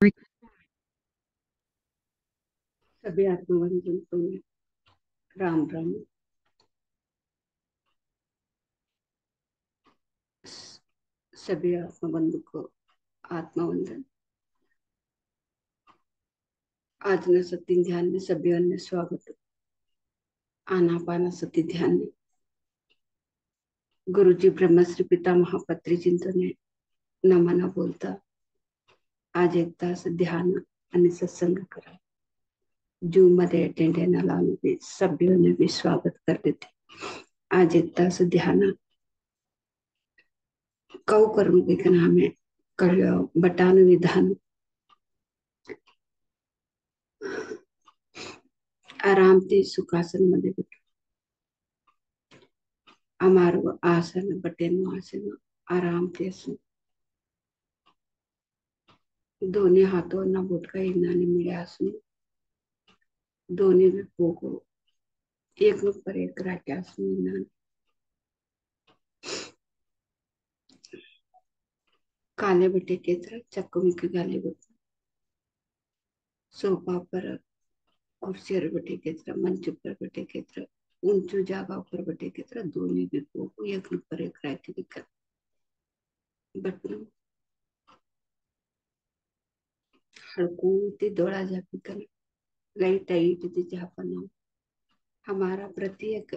सभी आत्मबंधुओं में राम राम। सभी आत्मबंधु को आत्मवंदन। आज न सती ध्यान में सभी अन्य स्वागत। आनापाना सती ध्यान में गुरुजी ब्रह्मश्री पितामह पत्री चिंतने नमन बोलता आज एक तास ध्यान आणि सत्संग करा. जूम मध्ये अटेंड आला सभ्यों भी स्वागत कर देते. आज एक तास ध्यान कौ करूंगी का नाम है कळ्यो बटान विधान आराम ते सुखासन मध्ये અમારું આસન બટેનું આસન આરામથી दोन्ही हातोंना बोटका इनाने मिळ्या असून दोन्ही पोगो एक पर एक राख्या असून इनाने काले बटे केत्र चक्कमुखी गाले बटे सोफा पर कुर्सी बटे केत्र मंच पर बटे केत्र ऊंचू जागा पर बटे केत्र दोन्ही भी पोगो एक पर एक राख्या दिक्कत बटन हड़कूती दौड़ा जाती कर लाइट टाइट ती जापना हमारा प्रत्येक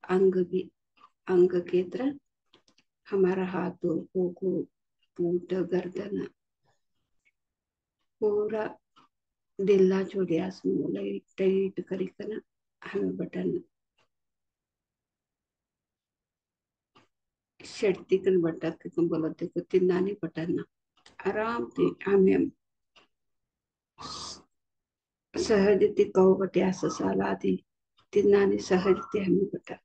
अंग केत्र हमारा हाथों पोगो पूट गर्दन पूरा दिल्ला छोड़ियास लाइट टाइट करिकन हमें बटन शर्तिकन बटक बोलते को तिन्नानी बटन आराम से हमें सहजती कौ बटे असं साला थी तिन्नानी सहजती हमें बटन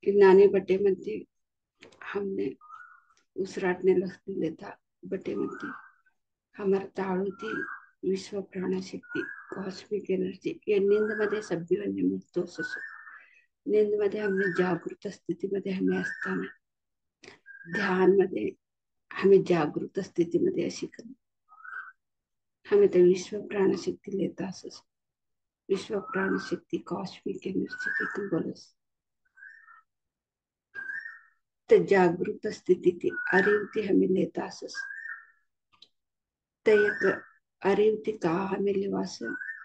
तिन्नानी बटे मध्ये हमने उसराटने लक्ष्मी लेता बटे मध्ये हमारा ताळुती विश्व प्राणशक्ती कॉस्मिक एनर्जी या नींद मध्ये सभ्य मिळतो नींद मध्ये हमने जागृत स्थितीमध्ये हमें असताना ध्यान मध्ये हमें जागृत स्थितीमध्ये अशी करणे हमें तो विश्व प्राणशक्ती लेता विश्व प्राणशक्ती कॉस्मिक एनर्जी तुम बोलस तर जागृत स्थिती अरिवती हमें लेता ते एक अरिवती का हमें लेवास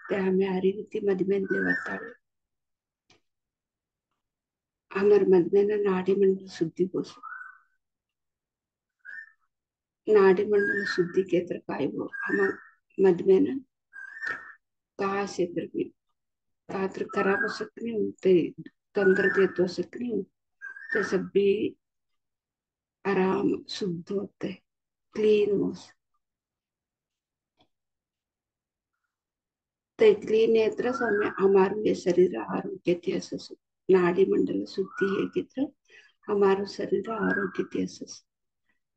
ते हमें अरिवती मधमेन लेवाता हमार मधमेन नाड़ी मंडल शुद्धि कोस नाड़ी मंडल शुद्धि केत्र काय वो हमार मधमेन का क्षेत्र भी कात्र खराब हो सकते नहीं ते तंत्र देत हो सकते नहीं तो सब भी आराम शुद्ध होते क्लीन हो तो क्लीन नेत्र समय हमारे ये शरीर आरोग्य त्यास नाड़ी मंडल शुद्धि है कित्र हमारो शरीर आरोग्य त्यास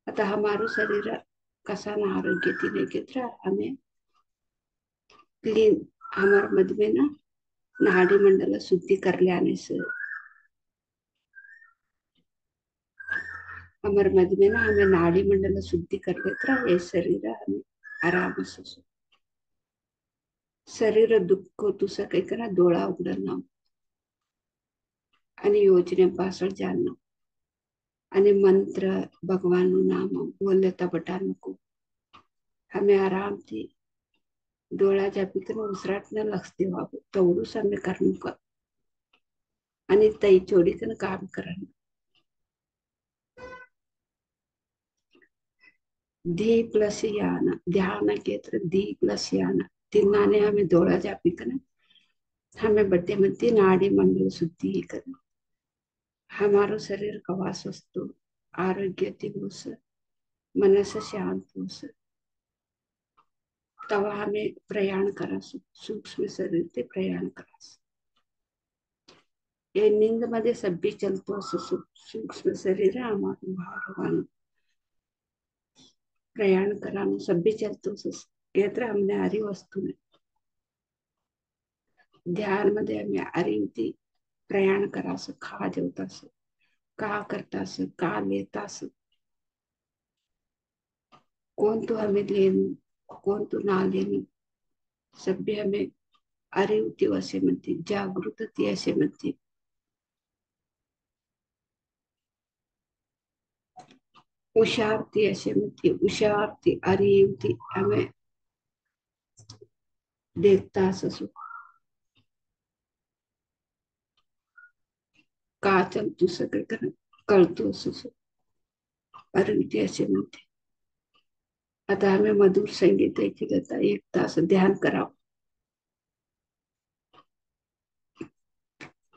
आता हमारो शरीर कसा ना आरोग्य तिने कित्र हमें क्लीन हमार मध में ना नाड़ी मंडल शुद्धि कर लेने से हमार मध में ना हमें नाड़ी मंडल शुद्धि कर लेता ये शरीर हमें आराम से शरीर दुःख तुझं काही करा डोळा उघडणं आणि योजनेपासून जाणं आणि मंत्र भगवान नाम बोलता बटा नको हमें आराम थी डोळा जापिकन उसराटनं लक्ष देवावं तेवढंच हमें करणं का आणि तई चोडीकन काम करणं धी प्लस यान ध्यान केत्र धी प्लस यान तिन्नाने हमें डोळा जापिकन हमें बड्डे मध्य नाड़ी मंडल शुद्धि करना हमारो शरीर कवा स्वस्थ आरोग्य दिवस मनस शांत हो तवा हमें प्रयाण करा सूक्ष्म शरीर ते प्रयाण करा ये नींद मध्ये सभी चलतो सूक्ष्म शरीर हमारे भगवान प्रयाण करा सभी चलतो केत्र हमने हरी वस्तु में ध्यान मध्ये हमें अरिवती प्रयाण करा खा जेवता का करतास का लेतास, कोण तू हमें लेन कोण तू ना लेन, सभ्य हमें अरिवती असे म्हणते, जागृतती असे म्हणते. उशारती असे म्हणते, उशारती अरिवती हमें देखता असू, का चल तू सगळीकडे कळतो असू अरिवती असे म्हणते. आता हमें मधुर संगीत ऐकलं जाता, एक तास ध्यान करावं.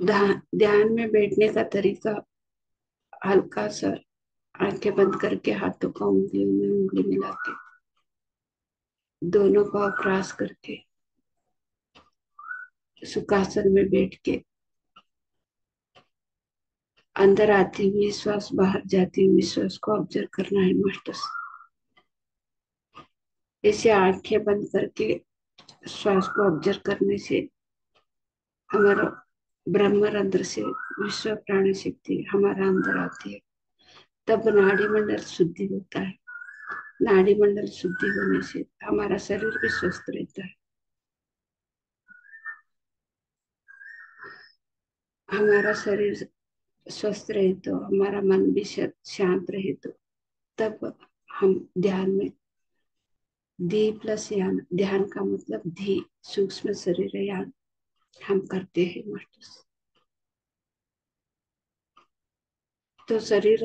ध्यान में बैठने का तरीका हल्का सा आंखें बंद करके हाथों का उंगलियों में उंगली मिला के दोनों पांव क्रॉस करके सुखासन में बैठ के अंदर आती हुई श्वास बाहर जाती हुई श्वास को ऑब्जर्व करना है मास्टर्स. ऐसे आंखें बंद करके श्वास को ऑब्जर्व करने से हमारा ब्रह्मरंध्र से विश्व प्राणी शक्ति हमारा अंदर आती है. तब नाड़ी मंडल शुद्धि होता है. नाड़ी मंडल शुद्धि होने से हमारा शरीर भी स्वस्थ रहता है. हमारा शरीर स्वस्थ रहे तो हमारा मन भी शांत रहे तो तब हम ध्यान में धी प्लस यान, ध्यान का मतलब धी सूक्ष्म शरीर यान हम करते हैं मास्टर्स. तो शरीर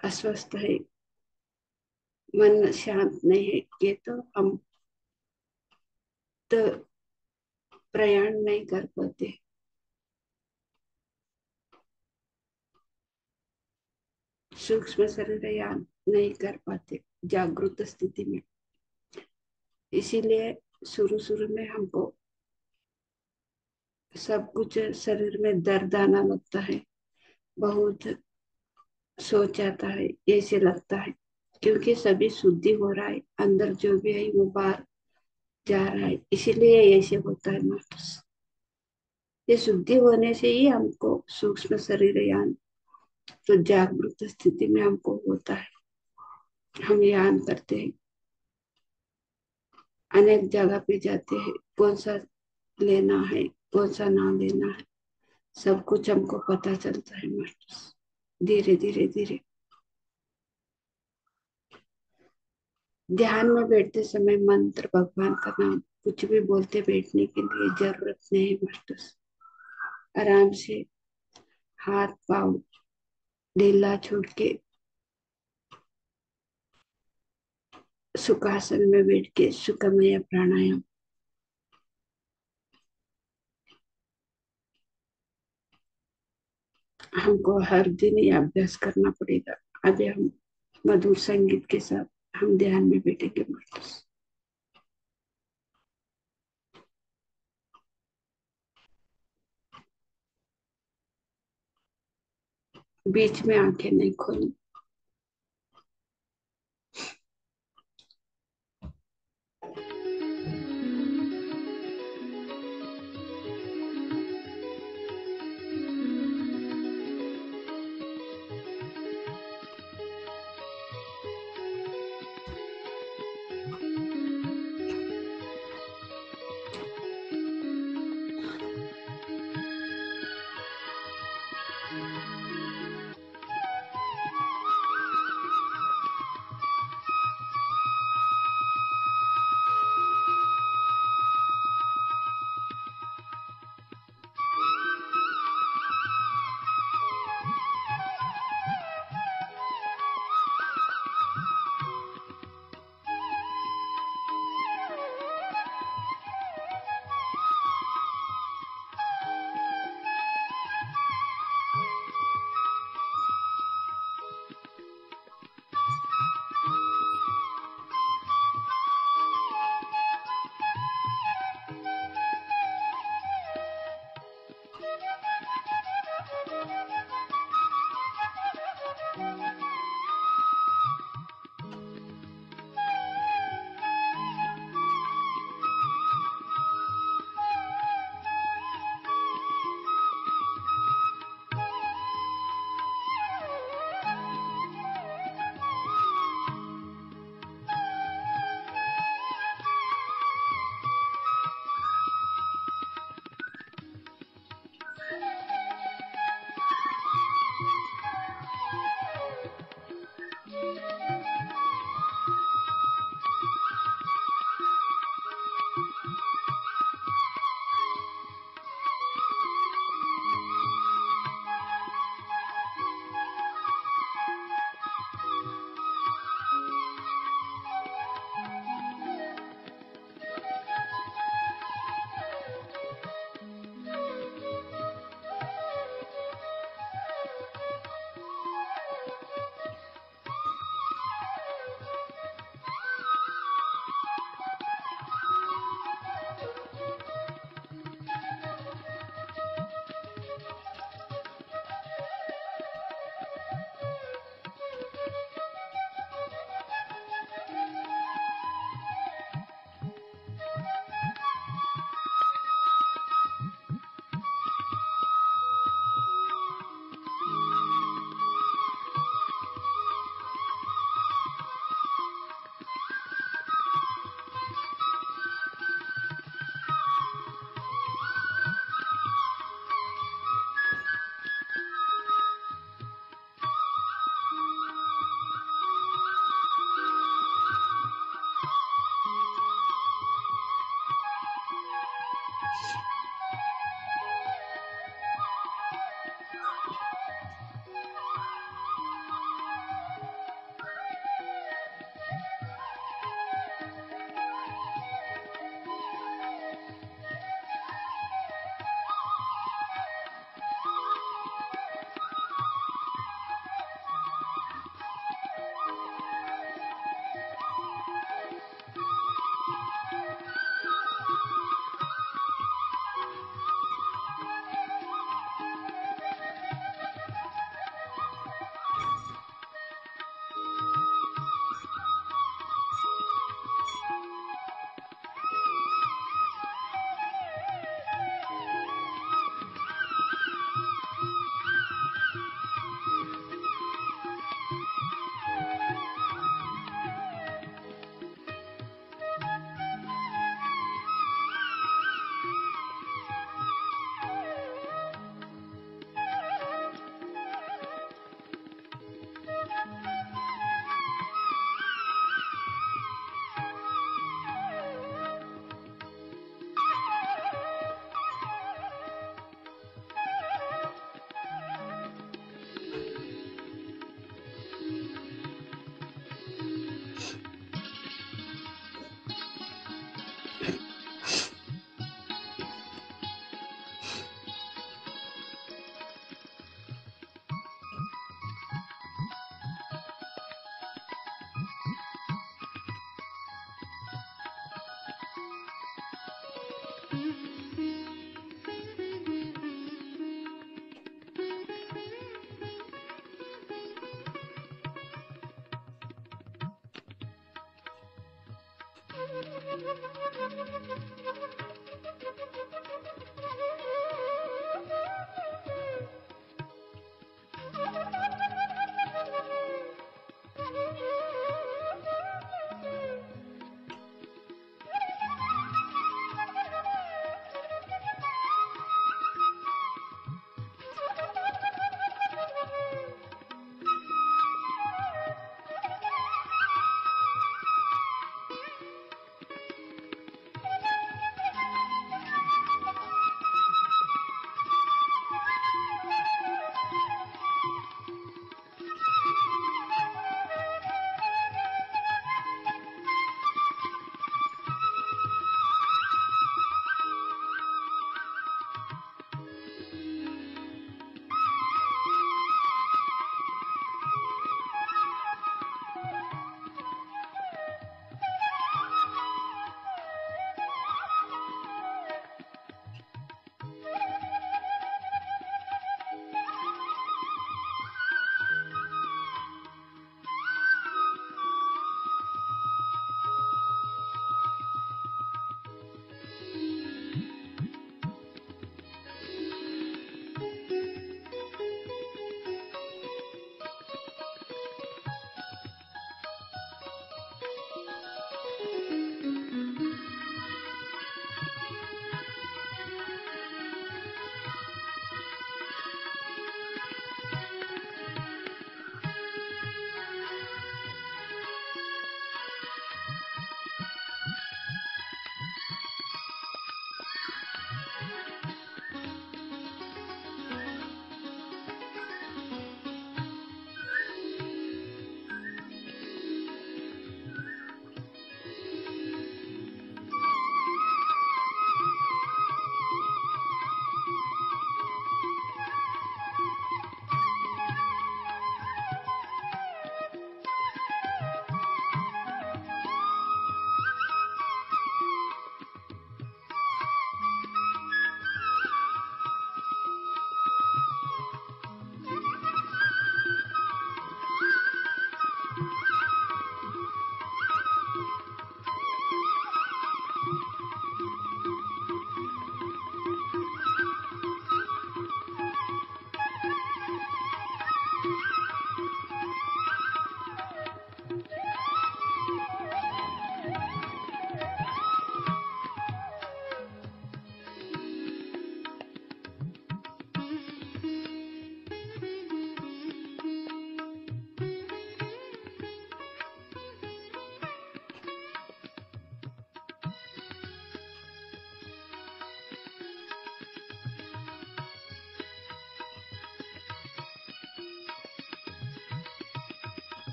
अस्वस्थ है, मन शांत नहीं है, ये तो हम तो प्रयाण नहीं कर पाते. सूक्ष्म शरीर यान नहीं कर पाते जागृत स्थिति में. इसीलिए शुरू शुरू में हमको सब कुछ शरीर में दर्द आना लगता है, बहुत सोच आता है, ऐसे लगता है क्योंकि सभी शुद्धि हो रहा है, अंदर जो भी है वो बाहर जा रहा है, इसीलिए ऐसे होता है मास्टर्स. ये शुद्धि होने से ही हमको सूक्ष्म शरीर यान तो जागृत स्थिति में हमको होता है. हम यान करते हैं, अनेक जगह पे जाते हैं, कौन सा लेना है कौन सा ना लेना है सब कुछ हमको पता चलता है मास्टर्स. धीरे धीरे धीरे ध्यान में बैठते समय मंत्र भगवान का नाम कुछ भी बोलते बैठने के लिए जरूरत नहीं है मास्टर्स. आराम से हाथ पाँव ढीला छोड़ के सुखासन में बैठ के सुखमय प्राणायाम हमको हर दिन ये अभ्यास करना पड़ेगा. अभी हम मधुर संगीत के साथ हम ध्यान में बैठेंगे मास्टर्स. बीच में आंखें नहीं खोलनी.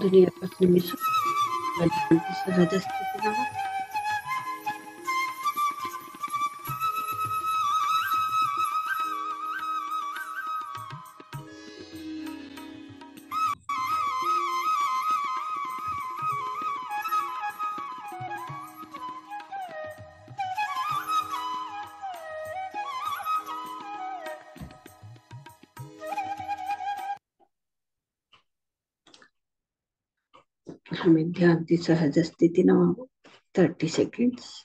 दुनियापासून मिसळून सहज स्थिती नावा. हमें ध्यान की सहज स्थिती नावा. 30 seconds.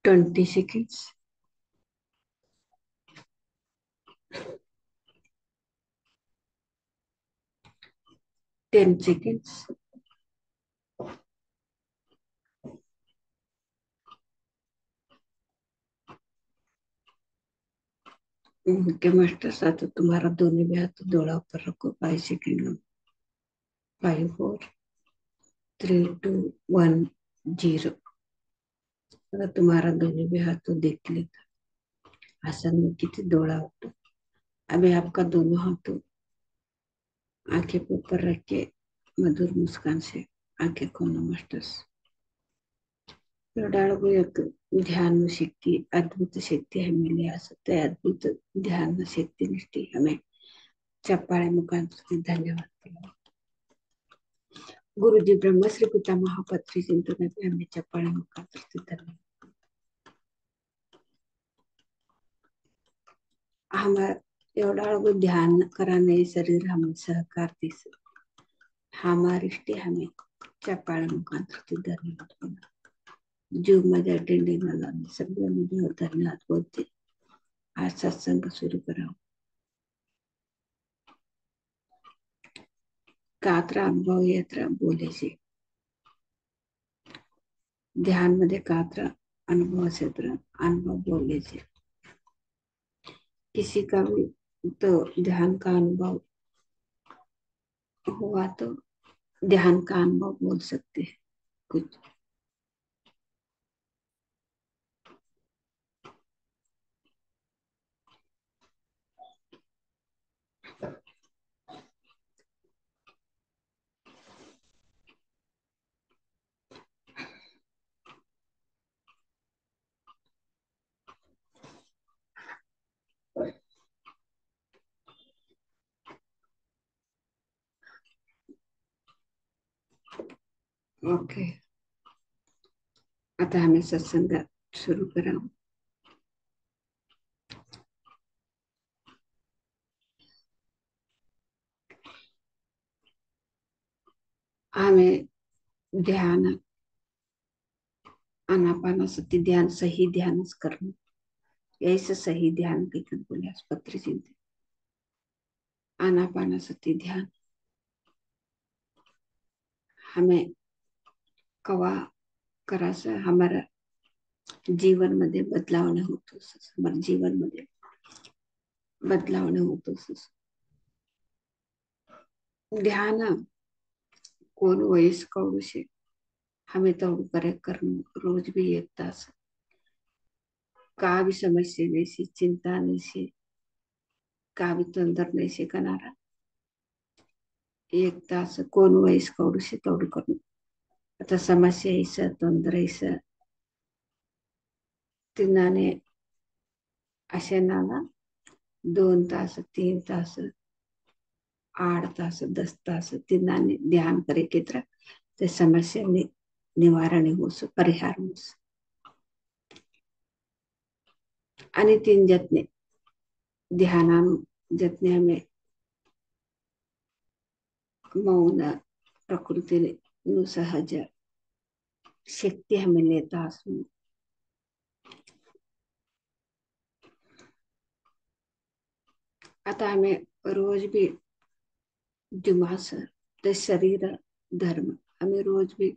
Twenty seconds. 10 seconds. उनके मास्टर साथ तुम्हारा दोनों भी हाथ दोड़ा ऊपर रखो. 5 सेकंड. 5 4 3 2 1 0. आता तुम्हारा दोनों भी हाथों देख लेता आसन में कितने दौड़ा होता. अभी आपका दोनों हाथों आंखें के ऊपर रख के मधुर मुस्कान से आंखें खोलो मास्टर्स. एक ध्यान शक्ति अद्भुत शक्ति हमें लिया सकते है. अद्भुत ध्यान शक्ति निष्ठि हमें चप्पाळे मुखांतर धन्यवाद. गुरुजी ब्रह्मश्री पिता महापत्री चिंतन हमें चप्पाळे मुखांतर धन्यवाद. हमारा एवढा ध्यान कराने शरीर हमें सहकार दिस हमारी हमें चप्पाळे मुखांतर धन्यवाद. जीव मध्ये अटेंडिंग झाला सगळ्यांमध्ये धन्यवाद बोलते. आज सत्संग सुरू करावा. कात्र अनुभव येत्र बोलायचे. ध्यान मध्ये कात्र अनुभव क्षेत्र अनुभव बोलायचे. किसी का भी तो ध्यान का अनुभव हुआ तो ध्यान का अनुभव बोल सकते हैं कुछ. ओके. आता हमें सत्संग शुरू करावं. हमें ध्यान आनापानासती ध्यान सही ध्यान करना. ऐसे सही ध्यान की बोले पत्री चिंते. आनापानासती ध्यान हमें कवा करायचं. हमारा जीवन मध्ये बदलाव होतो. हमारे जीवन मध्ये बदलाव होतो. ध्यान कोण वयस्क औषे हमें तो करे करना. रोज भी 1 तास का भी समस्या नहीं सी चिंता नहीं सी का भी तंदर नहीं सी करणारा. 1 तास कोण वयस्क औषे तेवढं करणं. आता समस्या यायचं तंदर यायचं तिनाने असे नाला 2 तास 3 तास 8 तास 10 तास तिनाने ध्यान करे केत्र ते समस्या निवारण होस परिहार होस. आणि 3 जतने ध्यान जतने हमें मौन प्रकृति सहज शक्ति हमें लेता. आता हमें रोज भी दिमाग ते शरीर धर्म हमें रोज भी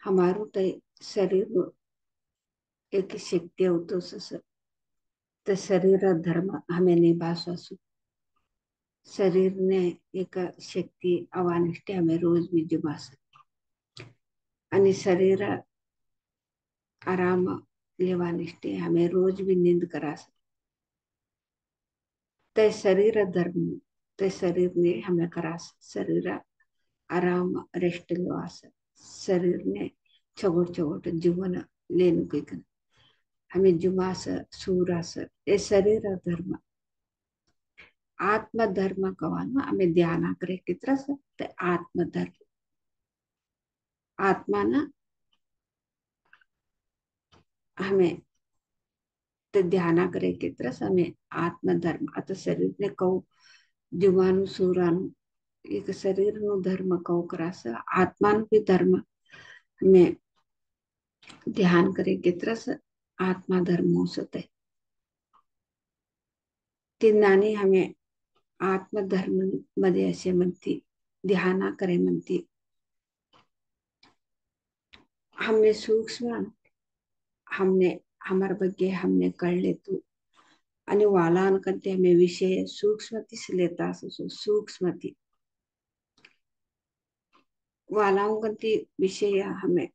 हमारो ते शरीर एक शक्ति होतो. ते शरीर धर्म हमें निभास असू. शरीर ने एक शक्ती आव्हानिष्ठे हमें रोज भी जुमास आणि शरीर आराम लेवानिष्ठे हमें रोज भी नींद करास ते शरीर धर्म ते शरीर ने हमें करास शरीर आराम रेस्ट लेवास शरीर ने छोट छोट जीवन लेनु के हमें जुमास सूरास ये शरीर धर्म आत्मधर्म कवानु हमें ध्यान करे कितना ते आत्मधर्म आत्मा ना हमें ते ध्यान करे कितना हमें आत्मधर्म आता शरीर ने कहू जुमानु सूरानु एक शरीर नु धर्म कहू करास आत्मा भी धर्म हमें ध्यान करे कितना आत्मा धर्म हो सकते तिन्नाने हमें आत्मधर्म मध्ये असे म्हणती ध्यान करे म्हणती हमने सूक्ष्म हमने हमारे ಬಗ್ಗೆ हमने कर ले तू आणि वालांकंते हमें विषय सूक्ष्मतीस लेता असो सूक्ष्मती वालांकंती विषय हमें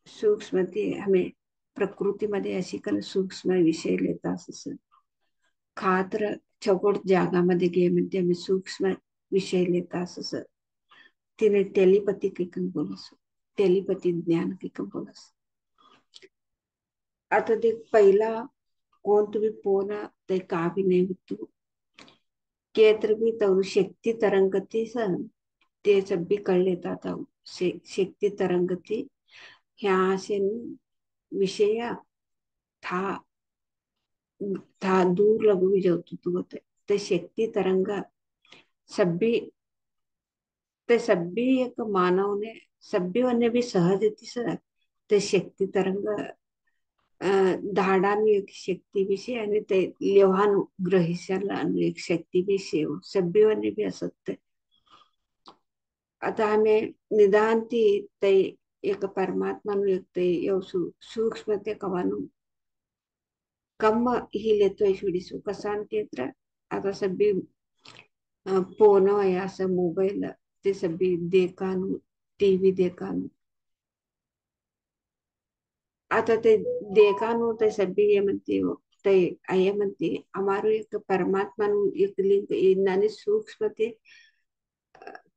सूक्ष्मती हमें प्रकृती मध्ये अशी कन सूक्ष्म विषय लेता असो खात्र चौकट जागामध्ये गे म्हणते आम्ही सूक्ष्म विषय लेता असं तिने टेलिपती किकन बोलस टेलिपती ज्ञान किकन बोलस आता ते पहिला कोण तुम्ही पोना ते का भी नाही होतो केत्र भी तव शक्ती तरंगती सन ते सब भी कर लेता था शक्ती तरंगती ह्या से विषय था था दूर लगू भी जातो तू होते ते शक्ती तरंग सभी ते सभी एक मानव ने सभी वने भी सहज येते सर ते शक्ती तरंग धाडानु एक शक्ती विषय आणि ते लेव्हानु ग्रहिशाला एक शक्ती विषय सभी वने भी असत आता हमें निदान ती ते एक परमात्मा नु एक ते सूक्ष्म ते कवानु कम ही लेतो ऐश्वरी कसा आता सभी फोन है असं मोबाईल ते सभी देखानु टीव्ही देखानु आता ते देखानु ते सभी ये म्हणते हो ते ये म्हणते हमारो एक परमात्मा एक लिंक इन्नाने सूक्ष्म ते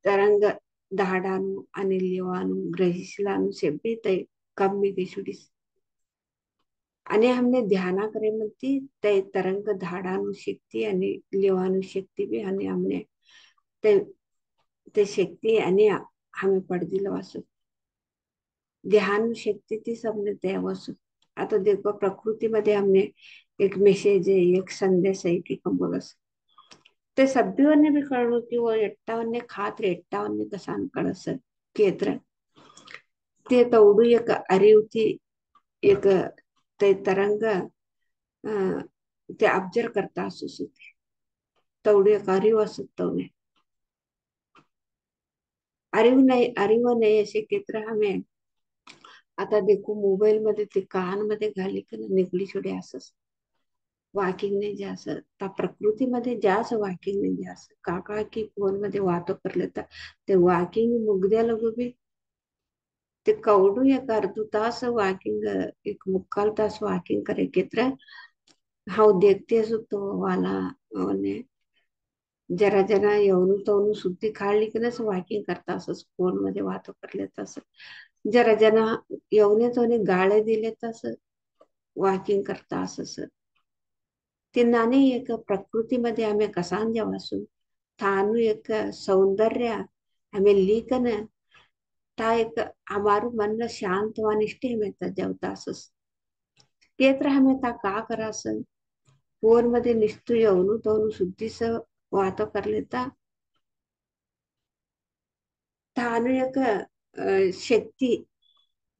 तरंग धाडानु आणि लिवानु ग्रहिसलानु सभी ते कमी दिसुडीस आणि हमने ध्याना करे म्हणती ते तरंग धाडानु शक्ती आणि लिवानु शक्ती भी आणि हमने ते ते शक्ती आणि हमें पडदिल वासु ध्यान शक्ती ती सबने ते वासु आता देखो प्रकृती मध्ये हमने एक मेसेज है एक संदेश है की कंबोलस ते सभ्यवन्ने भी कळलो की वो एट्टावन्ने खात्र एट्टावन्ने कसान कळस केत्र ते तवडू एक अरिवती एक ते तरंग ते ऑब्जर्व करता असू सुते तवडू एक अरिव असत तवने अरिव नाही असे केत्र हमें आता देखो मोबाईल मध्ये ते कान मध्ये घाली की निगडी छोडे असस वॉकिंग नाही जास त्या प्रकृतीमध्ये जास्त वॉकिंग नाही जास काका की फोन मध्ये वातो कर लेता ते वॉकिंग मुगद्या लगू भी ते कवडू एक अर्ध तास वॉकिंग एक मुक्काल तास वॉकिंग करे केत्र हाउ देखते असो तो वाला ने जरा जरा येऊन तवनु सुद्धी खाली की नस वॉकिंग करता असस फोन मध्ये वातो कर लेता असं जरा जना येऊन तो गाळे दिले तस वॉकिंग करता असस ते नाने एक प्रकृतीमध्ये आम्ही कसान जेवासू थानु एक सौंदर्य हमें लीकन ता एक हमारू मन शांत व निष्ठे में जेवतासस केत्र हमें ता का करास फोन मध्ये निष्ठू येऊन तो शुद्धीस वातो कर लेता थानु एक शक्ती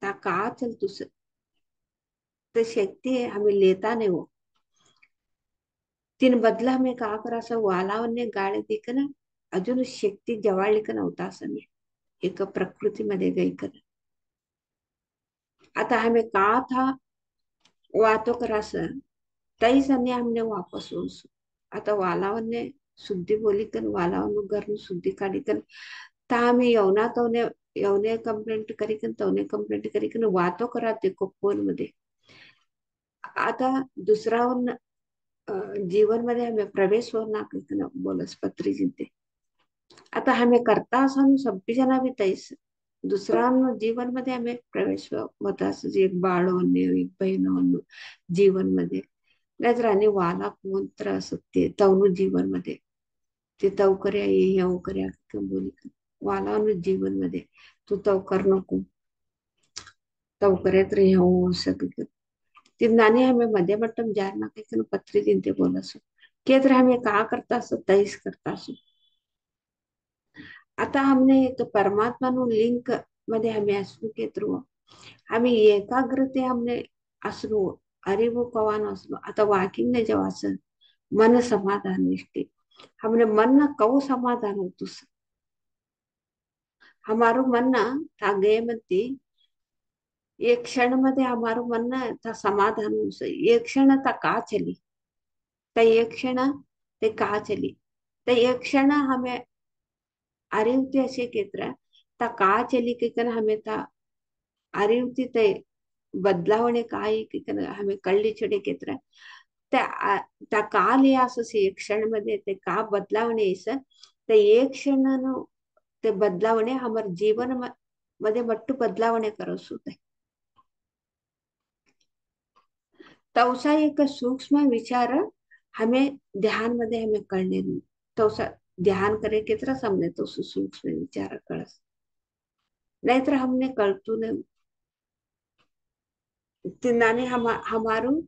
ता का चलतुस ते शक्ती हमें लेता नहीं हो तीन बदला में का करास वालावने गाळे दिकन अजून शक्ती जवाळीक नव्हता असं मी एक प्रकृतीमध्ये गईकन आता हमें का था वातो करास तई सने हमने वापस होसु आता वालावने सुद्धी बोली कन वालावनु घरनु सुद्धी काढी कन ता हमें यवना तवने यवने कंप्लेंट करी कन तवने कंप्लेंट करी कन वातो करा ते फोन मध्ये आता दुसरा जीवन मध्ये हमें प्रवेश होना बोलस पत्री जिंते आता हमें करता असं सब्बी जना भी तैस दुसरा जीवन मध्ये हमें प्रवेश होता असं एक बाळ एक बहीण जीवन मध्ये नाहीतर आणि वाला कोण तर असत ते तवनु जीवन मध्ये ते तवकऱ्या ये अवकऱ्या बोली वाला जीवन मध्ये तू तवकर नको तवकऱ्यात रे सगळं ती नानी हमें मध्य मट्टम जार ना कहीं पत्री दिनते बोला सो केत्र हमें कहा करता सो तैस करता सो आता हमने एक परमात्मा नु लिंक मध्ये हमें असलो केत्र हमें एकाग्रते हमने असलो अरिवो कवान असलो आता वाकिंग ने जेव्हा असं मन समाधान निष्ठे हमने मन न कऊ समाधान होतो हमारो मन ना था गए मती एक क्षण मध्ये हमारो मन ना था समाधान एक क्षण था का चली त एक क्षण ते का चली त एक क्षण हमें अरिवती असे केत्र ता का चली किकन हमें ता अरिवती ते बदलावणे काय किकन हमें कळली छडे केत्र त्या त्या का लिया असं एक क्षण मध्ये ते का बदलावणे ते एक क्षण ते बदलावणे हमारे जीवन मध्ये मट्टू बदलावणे करस होते तवसा एक सूक्ष्म विचार हमें ध्यान मध्ये हमें करने तवसा ध्यान करे कितना हमने तो सूक्ष्म विचार कळस नाहीतर हमने कळतू नहीं तिनाने हमारू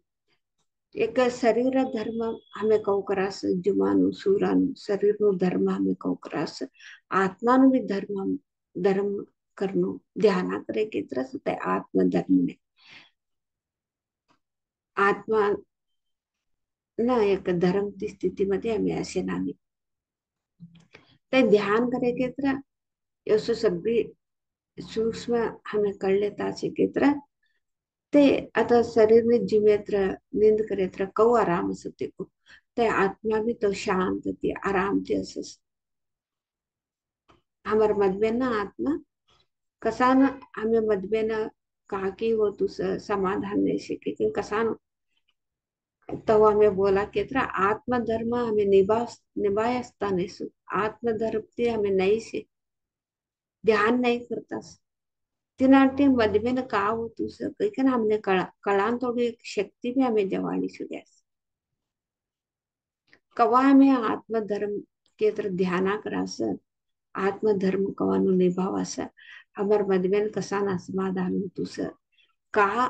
एक शरीर धर्म हमें कौ करास जुमानु सूरानु शरीर नु धर्म हमें कौ करास आत्मा नु भी धर्म करनो ध्यान करे कितना सते आत्म धर्म ने आत्मा ना एक धर्म की स्थिति मध्ये हमें असे नामी ते ध्यान करे केत्र यसो सब्बी सूक्ष्म हमें कर लेता से केत्र ते आता शरीर ने जिमेत्र नींद करेत्र कौ आराम सते को ते आत्मा भी तो शांत थी आराम थी असस हमार मधमे ना आत्मा कसा न हमें मधमे न काकी हो तुस समाधान नहीं शिके कि कसा न तो हमें बोला केत्र आत्मधर्म हमें निभाया असता नहीं सु आत्मधर्म ते हमें नहीं से ध्यान नहीं करता तिनाटे मधमेन का होतु कैकन हमने कळान थोड़ी एक शक्ति भी हमें जवानी सुद्यास कवा हमें आत्मधर्म के तरह ध्याना करास आत्मधर्म कवानु निभावास हमार मधमेन कसा ना समाधान होतु का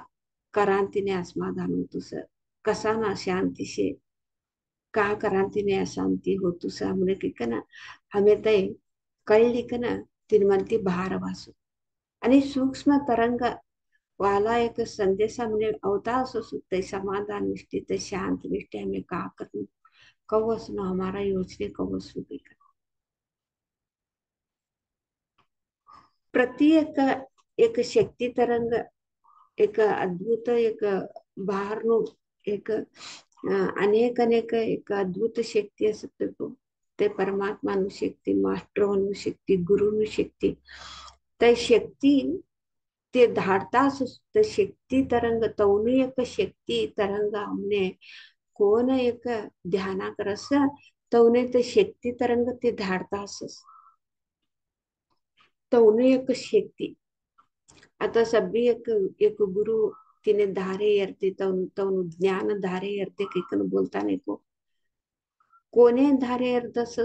करांतीने असमाधान होतु कसा ना शांति से का करांतीने अशांति होतु हमने कैकन हमें तय कळली कन तिनमंती भार वासु आणि सूक्ष्म तरंग वाला एक संदेश हमने अवतार सो सुते समाधान निष्ठित शांत निष्ठे हमें का करना कवस न हमारा योजने कवस प्रति एक शक्ति तरंग एक अद्भुत एक बाहर नो एक अनेक अनेक एक अद्भुत शक्ती असते तो ते परमात्मा नु शक्ती मास्टर नु शक्ती गुरु नु शक्ती ते शक्ती ते धाडता ते शक्ती तरंग तवनी एक शक्ती तरंग हमने कोण एक ध्याना करस तवने ते शक्ती तरंग ते धाडता तवनी एक शक्ती आता सभी एक गुरु तिने धारे यरते तवनु ज्ञान धारे यरते कैकन बोलता नहीं को कोने धारे यरदस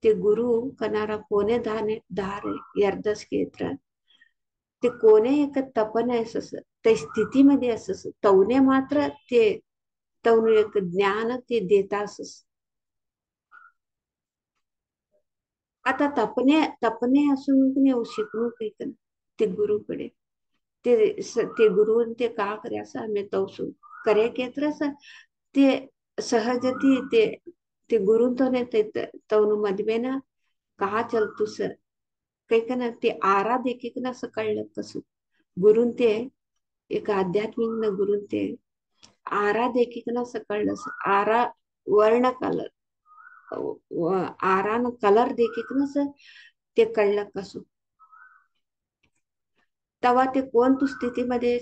ते गुरु कनारा कोने धारे यरदस केत्र ते कोणे एक तपन असस त्या स्थितीमध्ये असस तवने मात्र ते तवनु एक ज्ञान ते देता असस आता तपने तपने असून शिकणू कैकन ते गुरुकडे ते गुरु ते का करे असं आम्ही तवसू करे केत्र ते सहजती ते गुरु तो ने ते तवनु मधमे ना कहा चलतुस कैकन ते आरा देखीक असं कळलं कसं गुरुन ते एक आध्यात्मिक न गुरुन ते आरा देखीक असं कळलं आरा वर्ण कलर आरान कलर देखील सर ते कळलं कसं तेव्हा ते कोण तू स्थितीमध्ये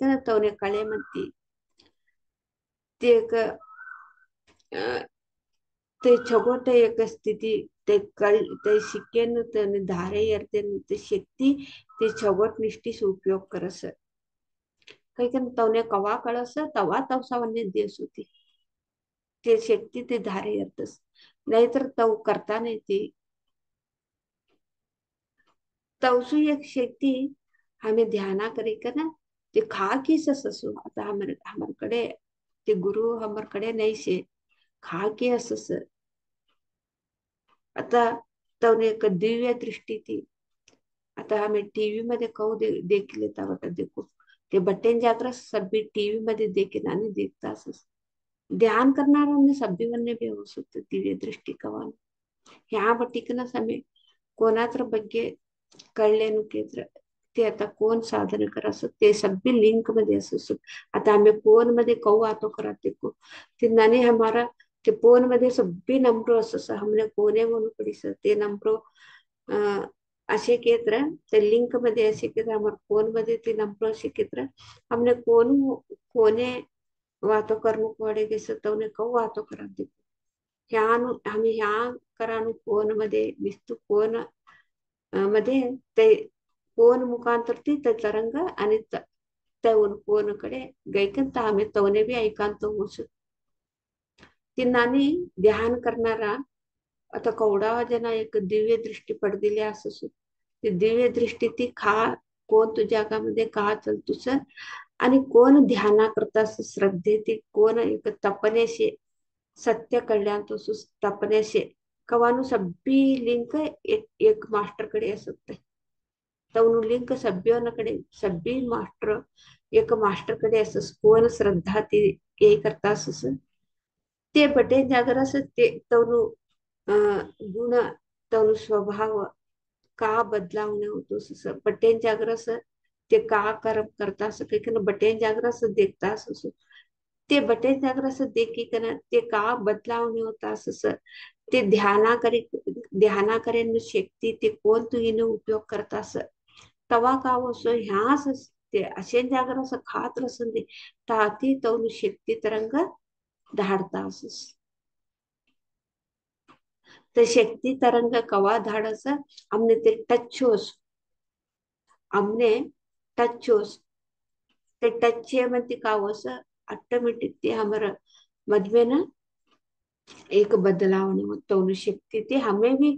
ना तवने कळे म्हणते ते एक ते छोटे एक स्थिती ते कल ते शिकेन ते धारे यरते ते शक्ती ते छोगट निष्ठीस उपयोग करस काही का तवने कवा कळस तवा तवसावन्य दिवस होती ते शक्ती ते धारे यरतस नाहीतर तव करता नाही ते तवसू एक शक्ती हमें ध्याना करी का ना ते खा की ससु आता हमर ते गुरु हमर कडे नाही से खा की असस आता तवने एक दिव्य दृष्टी थी आता हमें टीवी मध्ये देख लेता बटा देखो ते बटेन जात्रा सभी टीवी मध्ये देखील आणि देखता असस ध्यान करणाऱ्यांनी सभी वन्य भी होऊ शकते दिव्य दृष्टी कवान ह्या बटिकನ ಸಮಯ कोणात्र ಬಗ್ಗೆ कळलेनु केत्र ते आता कोण साधन करास ते सभी लिंक मध्ये असू आता आम्ही फोन मध्ये कऊ आतो करा ते को ते नाने हमारा ते फोन मध्ये सभी नंबर असस हमने कोणे म्हणून पडिस ते नंबर असे केत्र ते लिंक मध्ये असे केत्र हमार फोन मध्ये ते नंबर असे केत्र हमने कोणे वातो करनु पडे गेस तवने कऊ वातो करा ते ह्या आम्ही ह्या करानु फोन मध्ये दिसतो फोन मध्ये ते फोन मुखांतर ती ते तरंग आणि त्याहून फोनकडे गैकंत आम्ही तवने बी ऐकांत होस ती नानी ध्यान करणारा आता कवडा जना एक दिव्य दृष्टी पडदिली असस ती दिव्य दृष्टी ती खा कोण तुझ्या जगामध्ये का चलतुस आणि कोण ध्याना करतास श्रद्धे ती कोण एक तपनेशे सत्य कल्याण तो तपने से कवानु सभी लिंक एक मास्टर कडे असत तवनु लिंक सभ्यों कडे सभी मास्टर एक मास्टर कडे असस कोण श्रद्धा ती ये करता असस ते बटे जागर अस ते तवनु गुण तवनु स्वभाव का बदलावणे होतो बटेन जागर अस ते का करता असं काही बटेन जागर असं देखता असं ते बटेन जागर असं देखी कन ते का बदलावणे होता असं ते ध्याना करेन शक्ती ते कोण तू हिने उपयोग करता असं तवा का असो ह्याच ते असे जागर असं खात रसन दे ताती तवनु शक्ती तरंग धाडता असस ते शक्ती तरंग कवा धाडस हमने ते टच होस हमने टच होस ते टच म्हणते का असं ऑटोमेटिक ते हमारा मधमे ना एक बदलाव तवनु शक्ती ते हमें भी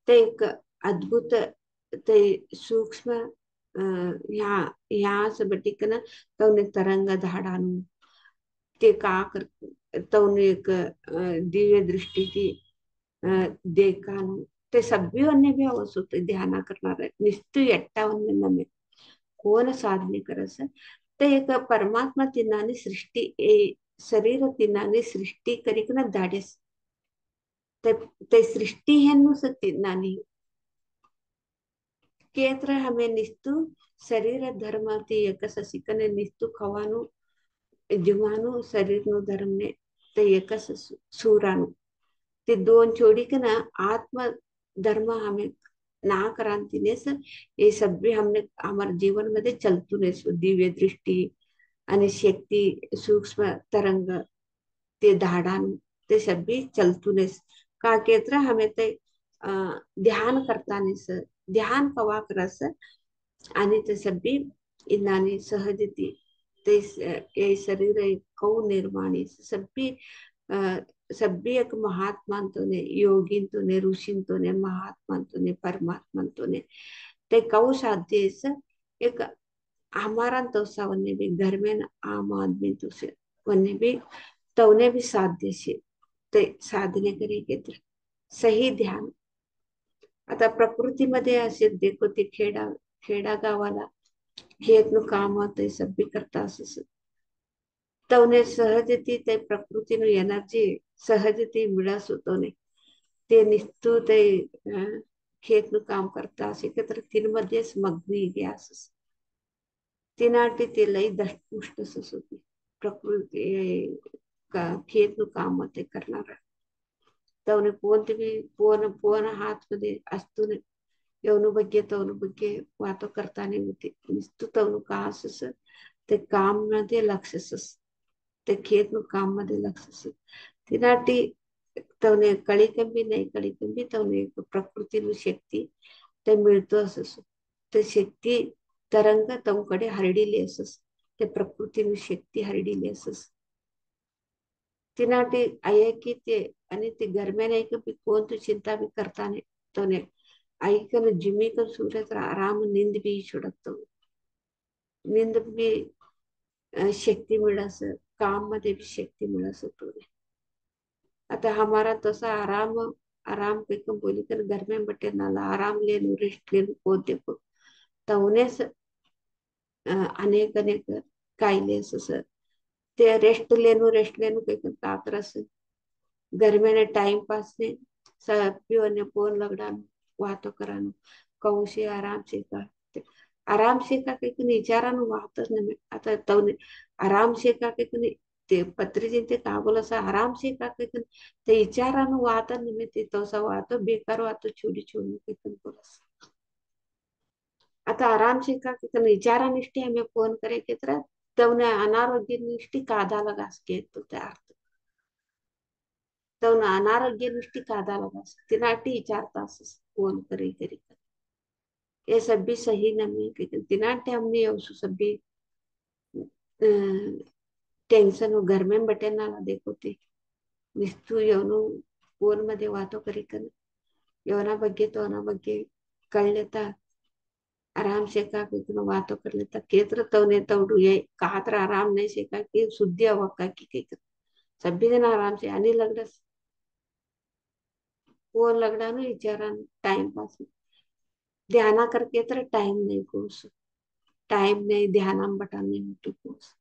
ते एक अद्भुत ते सूक्ष्म ह्या ह्या सबटिकन तवने तरंग धाडानु ते का कर तवने एक दिव्य दृष्टी ती देखानु ते सभी वन्य भी आवश्यक ध्याना करणार निस्तु एट्टावन्य नमे कोण साधने करस ते एक परमात्मा तिनानी सृष्टी शरीर तिनानी सृष्टी करिकन धाडेस ते सृष्टि हेनु सती नानी केत्र हमें निस्तु शरीर धर्म ते एक ससिकने निस्तु खवानु जीवानु शरीर नु धर्म ने ते एक सूरानु ते दोन छोड़ी के ना आत्म धर्म हमें ना क्रांतीने ये सब भी हमने हमारे जीवन मध्ये चलतून दिव्य दृष्टी आणि शक्ती सूक्ष्म तरंग ते धाडानु ते सभी चलतूनेस का केत्र हमें ते ध्यान करतानिस ध्यान कवा करस आणि ते सभी इनानी सहजती ते ये शरीर कौ निर्माणी सभी सभी एक महात्मांतोने योगिंतोने ऋषिंतोने महात्मांतोने परमात्मांतोने ते कौ साध्य एक हमारा तो वन्य भी घर में आम आदमी तो से वन्य भी तवने भी साध्य से ते साधने करी घेतले सही ध्यान आता प्रकृतीमध्ये असे देखो ते खेडा गावाला खेतनु काम ते सभी करता असस तवने सहजती ते प्रकृतीनु एनर्जी सहजती मिळस होतोने ते निस्तू ते खेतनु काम करता असे तर तिनमध्येच मग्नी गॅस तिनाटी ते लई दष्टपुष्ट होती प्रकृती खेतनु काम ते करणार ತವನ ಪೋಂತಿವಿ ಪೋನ ಪೋನ हातमध्ये असतो यवनु ಬಗ್ಗೆ तवनु ಬಗ್ಗೆ वातो करताना होते नुसतं तवनु का असस ते काम मध्ये लक्ष असस ते खेत काम मध्ये लक्ष असस तिनाटी तवने कळी कमी नाही कळी कमी तवने प्रकृती शक्ती ते मिळतो असस ते शक्ती तरंग तवकडे हरडिली असस ते प्रकृती शक्ती हरडिली असस तिनाटी ऐकी ते आणि ते गरम्या नाही का कोण तू चिंता भी करता नाही तो ने ऐकन जिमी का सूरत आराम नींद भी छुड़त नींद भी शक्ती मिळस काम मध्ये भी शक्ती मिळस तो आता हमारा तसा आराम आराम कहीं बोली कर घर में बटे नाला आराम लेनु रेस्ट लेनु को देखो तवने अनेक अनेक कायले असं ते रेस्ट लेनु कहीं कातरस घर में टाइम पास ने सब पियो ने फोन लगडानु वातो करानु कहूँ से आराम से का कहीं विचारानु वातच नाही आता तवने आराम से का कहीं ते पत्रिजिन ते का बोला सा आराम से का कहीं ते विचारानु वाता निमे ते तोसा वातो बेकार वातो छोडी छोडी कहीं बोला आता आराम से का कहीं विचारा निष्ठी हमें फोन करे के तरह तवने अनारोग्य निष्ठी कादा लगास के तो तयार तवने अनारोग्य निष्ठी कादा लगास तिनाटी विचारता फोन करे करी ये सब भी सही नहीं है तिनाटे हमने उसु सब भी टेन्शन घर में बटे ना देखो ते निस्तू येवनु फोन मध्ये वातो करी कन येवना ಬಗ್ಗೆ तोना ಬಗ್ಗೆ कळलेता आराम से का कितनो वातो कर लेता केत्र तवने तवडू ये कात्र आराम नहीं से का कि सुद्धी अवका की सभी दिन आराम से आने लगडस फोन लगडानो विचारान टाइम पास ध्याना करके तर टाइम नहीं कोस टाइम नहीं ध्याना बटाने होतो कोस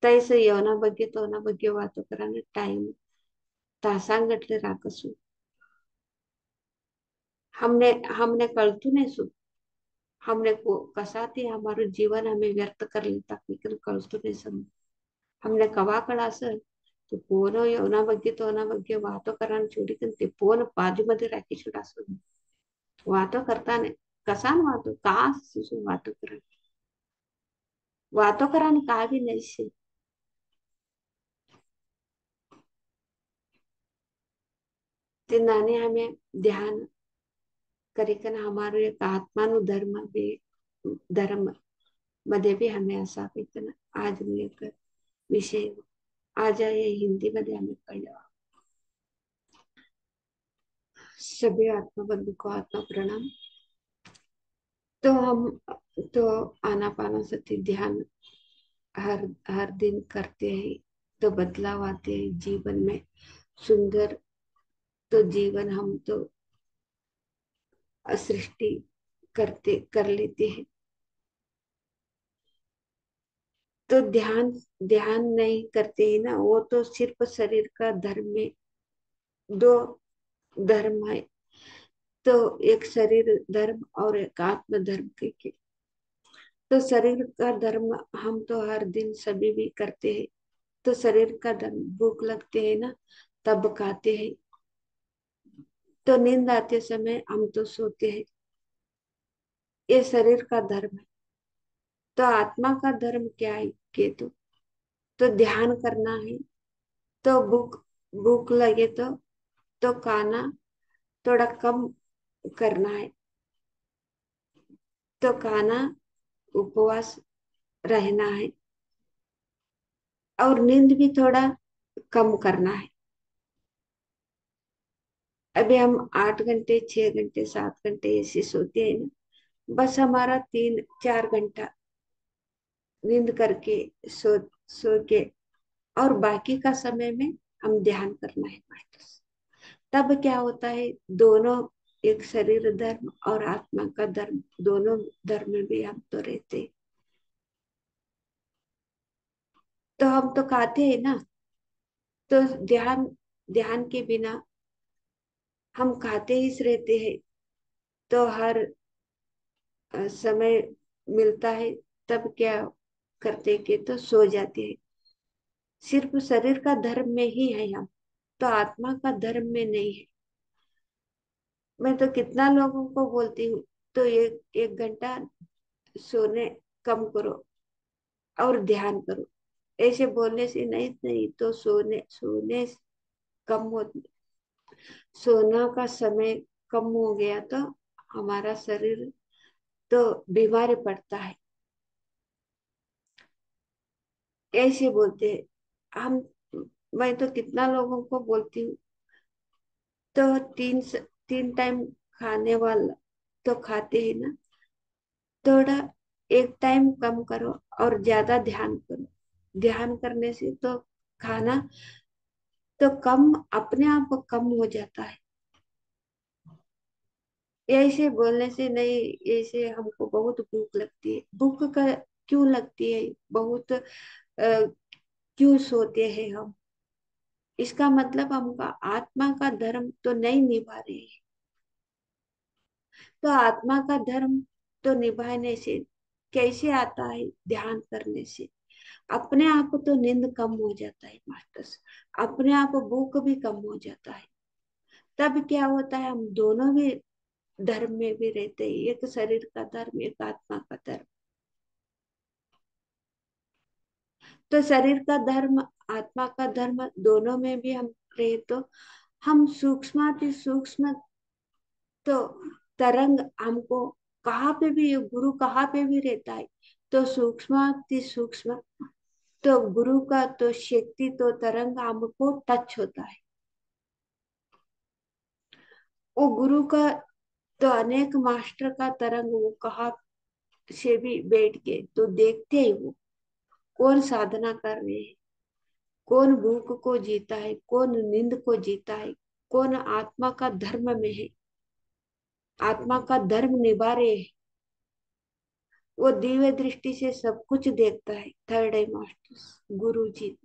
तैसे येवना ಬಗ್ಗೆ तोना ಬಗ್ಗೆ वातो कराने टाइम तासांगटले राखसू हमने हमने कळतू नहीं सु हमने को कसा ते हमारे जीवन हमें व्यर्थ कर लेता लेकिन कळतू नहीं सम हमने कवा कळा असेल ते पोन येवना ಬಗ್ಗೆ तोना ಬಗ್ಗೆ वातो करान छोडी ते पोन बाजूमध्ये राखी छोडा असं वातो करताने कसान वातो का सुसू वातो कराने का भी नहीं से ते नाने हमें ध्यान करिकन हमारे एक आत्मानु धर्म मध्ये भी हमें असा पैकन आज मी एक विषय आज ये हिंदी मध्ये हमें कळलं सभी आत्मा बंधु को आत्मा प्रणाम तो हम तो आनापानासति ध्यान हर हर दिन करते हैं तो बदलाव आते हैं जीवन में सुंदर तो जीवन हम तो सृष्टि करते कर लेते हैं तो ध्यान ध्यान नहीं करते हैं ना वो तो सिर्फ शरीर का धर्म में दो धर्म है तो एक शरीर धर्म और एक आत्म धर्म के तो शरीर का धर्म हम तो हर दिन सभी भी करते हैं तो शरीर का धर्म भूख लगते है ना तब खाते हैं तो नींद आते समय हम तो सोते हैं ये शरीर का धर्म है तो आत्मा का धर्म क्या है तो ध्यान करना है तो भूख भूख लगे तो खाना थोड़ा कम करना है तो खाना उपवास रहना है और नींद भी थोड़ा कम करना है अभी हम 8 घंटे 6 घंटे 7 घंटे ऐसे सोते हैं ना बस हमारा 3 4 घंटा नींद करके सो के और बाकी का समय में हम ध्यान करना है मास्टर्स तब क्या होता है दोनों एक शरीर धर्म और आत्मा का धर्म दोनों धर्म में भी हम तो रहते हैं तो हम तो खाते हैं ना तो ध्यान ध्यान के बिना हम खाते ही रहते हैं तो हर समय मिलता है तब क्या करते कि तो सो जाते हैं सिर्फ शरीर का धर्म में ही है हम तो आत्मा का धर्म में नहीं है। मैं तो कितना लोगों को बोलती हूँ, तो एक एक घंटा सोने कम करो और ध्यान करो। ऐसे बोलने से नहीं, नहीं तो सोने सोने कम हो, सोना का समय कम हो गया तो हमारा शरीर तो बीमार पड़ता है। ऐसे बोलते हैं हम। मैं तो कितना लोगों को बोलती हूँ, तो तीन टाइम खाने वाला तो खाते हैं ना, थोड़ा एक टाइम कम करो और ज्यादा ध्यान करो। ध्यान करने से तो खाना तो कम अपने आप कम हो जाता है। ऐसे बोलने से नहीं, ऐसे हमको बहुत भूख लगती है। भूख का क्यों लगती है, बहुत क्यों सोते हैं हम? इसका मतलब हमका आत्मा का धर्म तो नहीं निभा रहे हैं। तो आत्मा का धर्म तो निभाने से कैसे आता है? ध्यान करने से अपने आप तो नींद कम हो जाता है मास्टर्स, अपने आप भूख भी कम हो जाता है। तब क्या होता है, हम दोनों भी धर्म में भी रहते हैं, एक शरीर का धर्म, एक आत्मा का धर्म। तो शरीर का धर्म, आत्मा का धर्म, दोनों में भी हम रहे तो हम सूक्ष्माति सूक्ष्म तो तरंग हमको कहाँ पे भी, गुरु कहाँ पे भी रहता है, तो सूक्ष्माति सूक्ष्म तो गुरु का तो शक्ति तो तरंग हमको टच होता है। वो गुरु का तो अनेक मास्टर का तरंग वो कहाँ से भी बैठ के तो देखते ही वो कौन साधना कर रहे हैं, कौन भूख को जीता है, कौन नींद को जीता है, कौन आत्मा का धर्म में है, आत्मा का धर्म निभा रहे हैं। वो दिव्य दृष्टि से सब कुछ देखता है। थर्ड आई मास्टर गुरु जी,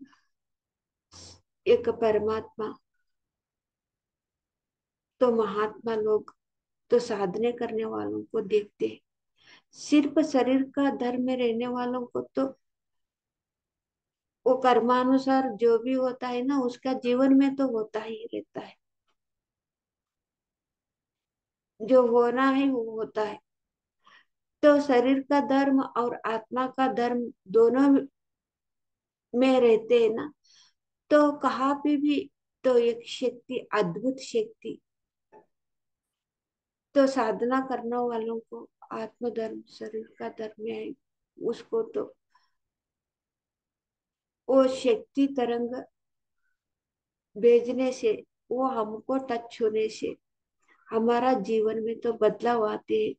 एक परमात्मा। तो महात्मा लोग तो साधने करने वालों को देखते हैं। सिर्फ शरीर का धर्म में रहने वालों को तो वो कर्मानुसार जो भी होता है ना, उसका जीवन में तो होता ही रहता है। जो होना है वो होता है। तो शरीर का धर्म और आत्मा का धर्म दोनों में रहते हैं ना, तो कहाँ पे भी तो एक शक्ति, अद्भुत शक्ति, तो साधना करने वालों को आत्मधर्म शरीर का धर्म है, उसको तो वो शक्ति तरंग भेजने से, वो हमको टच होने से हमारा जीवन में तो बदलाव आते हैं,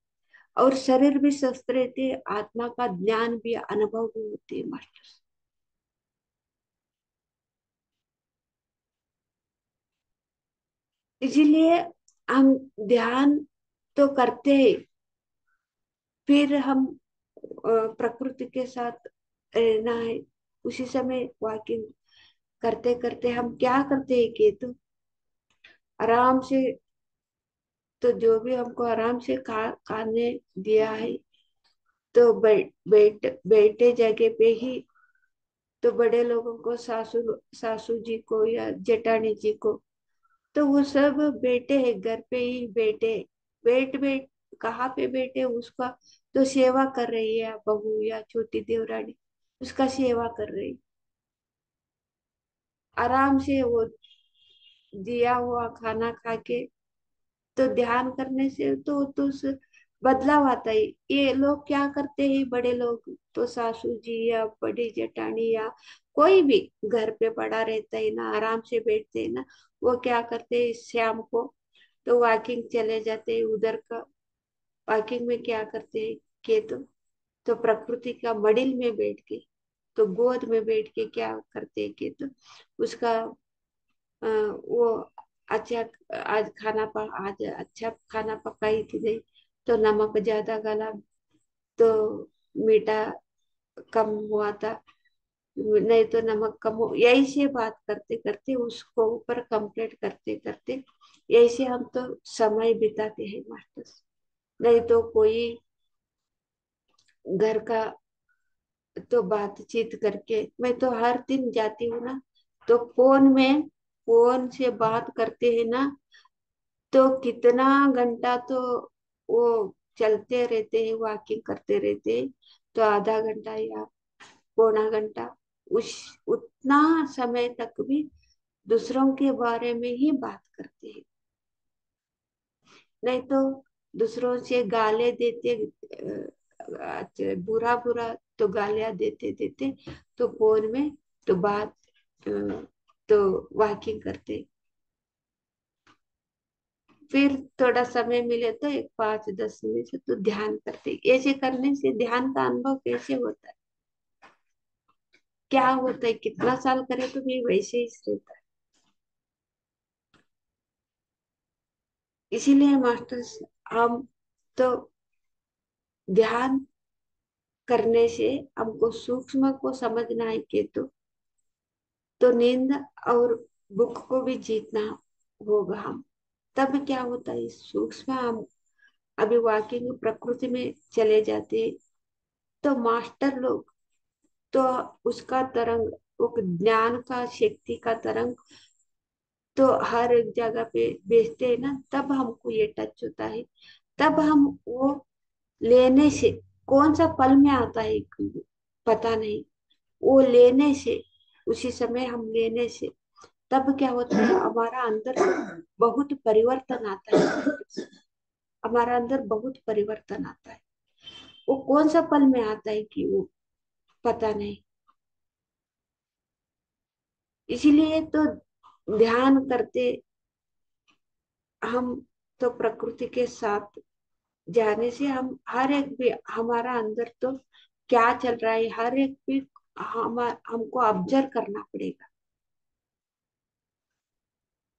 और शरीर भी स्वस्थ रहते हैं, आत्मा का ज्ञान भी, अनुभव भी होते हैं मास्टर। इसीलिए हम ध्यान तो करते हैं, फिर हम प्रकृति के साथ रहना है। उसी समय वॉकिंग करते करते हम क्या करते हैं कि तो आराम से, तो जो भी हमको आराम से खाने दिया है, तो बैठे जगह पे ही, तो बड़े लोगों को, सासू सासू जी को या जेठानी जी को, तो वो सब बेटे हैं घर पे ही बैठे, बैठ कहाँ पे बैठे उसका तो सेवा कर रही है बहू या छोटी देवरानी, उसका सेवा कर रही आराम से वो दिया हुआ खाना खा के। तो ध्यान करने से तो बदलाव आता है। ये लोग क्या करते हैं, बड़े लोग तो सासू जी या बड़ी जेठानी या कोई भी घर पे पड़ा रहता है ना, आराम से बैठते हैं ना, वो क्या करते हैं शाम को तो वॉकिंग चले जाते हैं उधर का। वॉकिंग में क्या करते हैं कि तो प्रकृति का मडिल में बैठ के, तो गोद में बैठ के क्या करते हैं कि तो उसका वो अच्छा, आज अच्छा खाना पकाई थी नहीं, तो नमक ज्यादा गला, तो मीठा कम हुआ था, नहीं तो नमक कम हो, यही से बात करते करते उसको ऊपर कंप्लीट करते करते यही से हम तो समय बिताते हैं मास्टर। नहीं तो कोई घर का तो बातचीत करके, मैं तो हर दिन जाती हूँ ना, तो फोन में फोन से बात करते हैं ना, तो कितना घंटा तो वो चलते रहते हैं, वॉकिंग करते रहते हैं, तो आधा घंटा या पौना घंटा, उस उतना समय तक भी दूसरों के बारे में ही बात करते हैं। नहीं तो दूसरों से गाले देते, बुरा बुरा तो गालियां देते देते, तो फोन में तो बात, अ, तो वॉकिंग करते। फिर थोड़ा समय मिले तो एक 5-10 मिनट से तो ध्यान करते। ऐसे करने से ध्यान का अनुभव कैसे होता है, क्या होता है, कितना साल करे तो भी वैसे ही रहता है। इसीलिए मास्टर, हम तो ध्यान करने से हमको सूक्ष्म को समझना है कि तो नींद और भूख को भी जीतना होगा हम। तब क्या होता है, सूक्ष्म हम अभी वॉकिंग प्रकृति में चले जाते हैं, तो मास्टर लोग तो उसका तरंग, वो ज्ञान का शक्ति का तरंग तो हर एक जगह पे बेचते हैं ना, तब हमको ये टच होता है। तब हम वो लेने से, कौन सा पल में आता है पता नहीं, वो लेने से, उसी समय हम लेने से तब क्या होता है, हमारा अंदर बहुत परिवर्तन आता है। हमारा अंदर बहुत परिवर्तन आता है। वो कौन सा पल में आता है कि वो पता नहीं। इसीलिए तो ध्यान करते हम, तो प्रकृति के साथ जाने से हम हर एक भी, हमारा अंदर तो क्या चल रहा है हर एक भी हमको ऑब्जर्व करना पड़ेगा,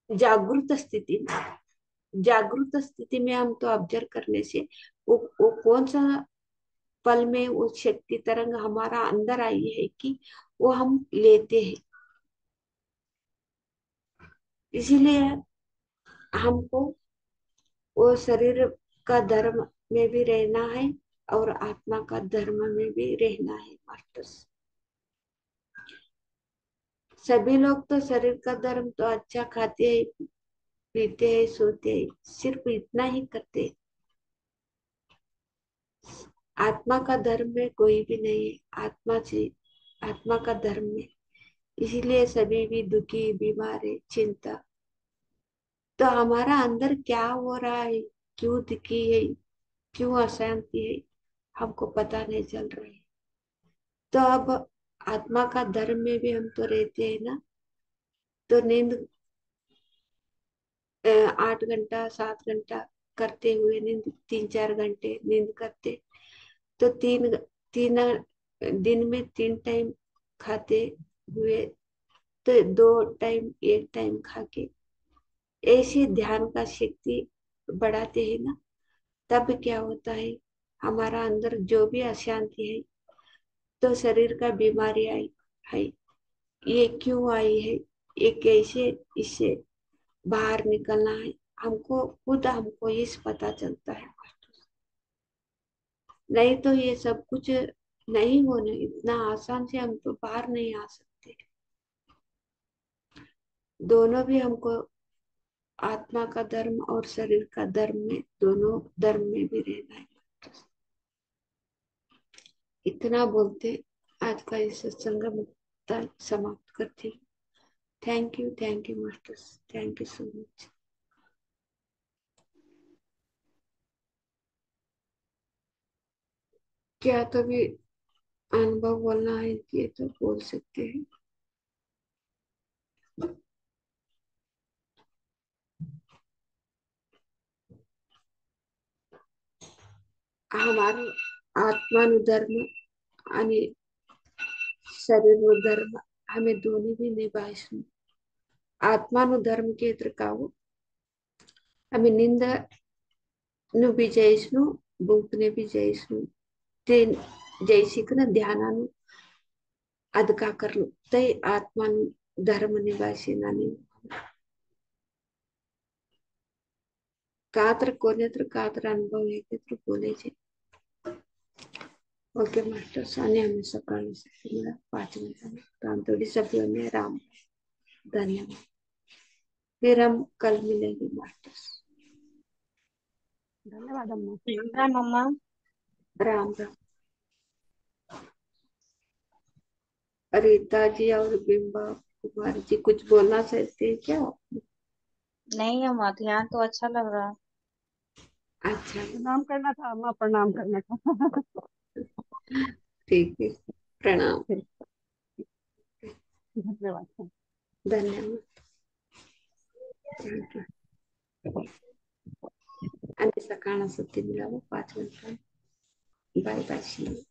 जागरूक स्थिति में। जागरूक स्थिति में हम तो ऑब्जर्व करने से वो कौन सा पल में वो शक्ति तरंग हमारा अंदर आई है कि वो हम लेते हैं। इसीलिए हमको वो शरीर का धर्म में भी रहना है और आत्मा का धर्म में भी रहना है मास्टर्स। सभी लोग तो शरीर का धर्म तो अच्छा खाते हैं, पीते हैं, सोते हैं, सिर्फ इतना ही करते हैं। आत्मा का धर्म में कोई भी नहीं है, आत्मा से, आत्मा का धर्म में। इसीलिए सभी भी दुखी, बीमार है, चिंता, तो हमारा अंदर क्या हो रहा है, क्यों दुखी है, क्यों अशांति है, हमको पता नहीं चल रहा है। तो अब आत्मा का धर्म में भी हम तो रहते हैं ना, तो नींद 8 घंटा 7 घंटा करते हुए नींद, 3-4 घंटे नींद करते, तो तीन तीन दिन में 3 टाइम खाते हुए, तो 2 टाइम 1 टाइम खा के ऐसे ध्यान का शक्ति बढ़ाते हैं ना, तब क्या होता है, हमारा अंदर जो भी अशांति है, तो शरीर का बीमारी आई है, ये क्यों आई है, ये कैसे इससे बाहर निकलना है, हमको खुद हमको इस पता चलता है। नहीं तो ये सब कुछ नहीं होने, इतना आसान से हम तो बाहर नहीं आ सकते। दोनों भी हमको, आत्मा का धर्म और शरीर का धर्म में, दोनों धर्म में भी रहना है। इतना बोलते आज का इस सत्संग में समाप्त करती हूँ। Thank you masters, thank you so much. क्या तो भी अनुभव बोलना है ये तो बोल सकते हैं। हमारे आत्मानुधर्म आणि शरीरनुधर्म हमें दोन्ही भी निभाइसु। आत्मानुधर्म के काವು हमें निंद नु भी जयसु, भूख ने भी जयसु, तीन जयसिकन ध्यानानु ಅದಕ್ಕ करते आत्मा धर्म निवासी नानी कातर कोनेत्र कातर अनुभव है बोले छे। ओके मास्टर साने हमें सकाळी 5 मिनिटांनी राम थोडी सभ्य में राम, धन्यवाद। फिर हम कल मिलेंगे मास्टर्स। धन्यवाद अम्मा। राम मम्मा। राम राम। रीता जी और बिंबा कुमारी जी कुछ बोलना चाहते हैं क्या? नहीं अम्मा, ध्यान तो अच्छा लग रहा। अच्छा। प्रणाम करना था अम्मा, प्रणाम करना था। ठीक है। प्रणाम। ठीक, धन्यवाद। धन्यवाद। आणि सकाळ सुट्टी मिळावं 5 मिनिटं. Bye bye.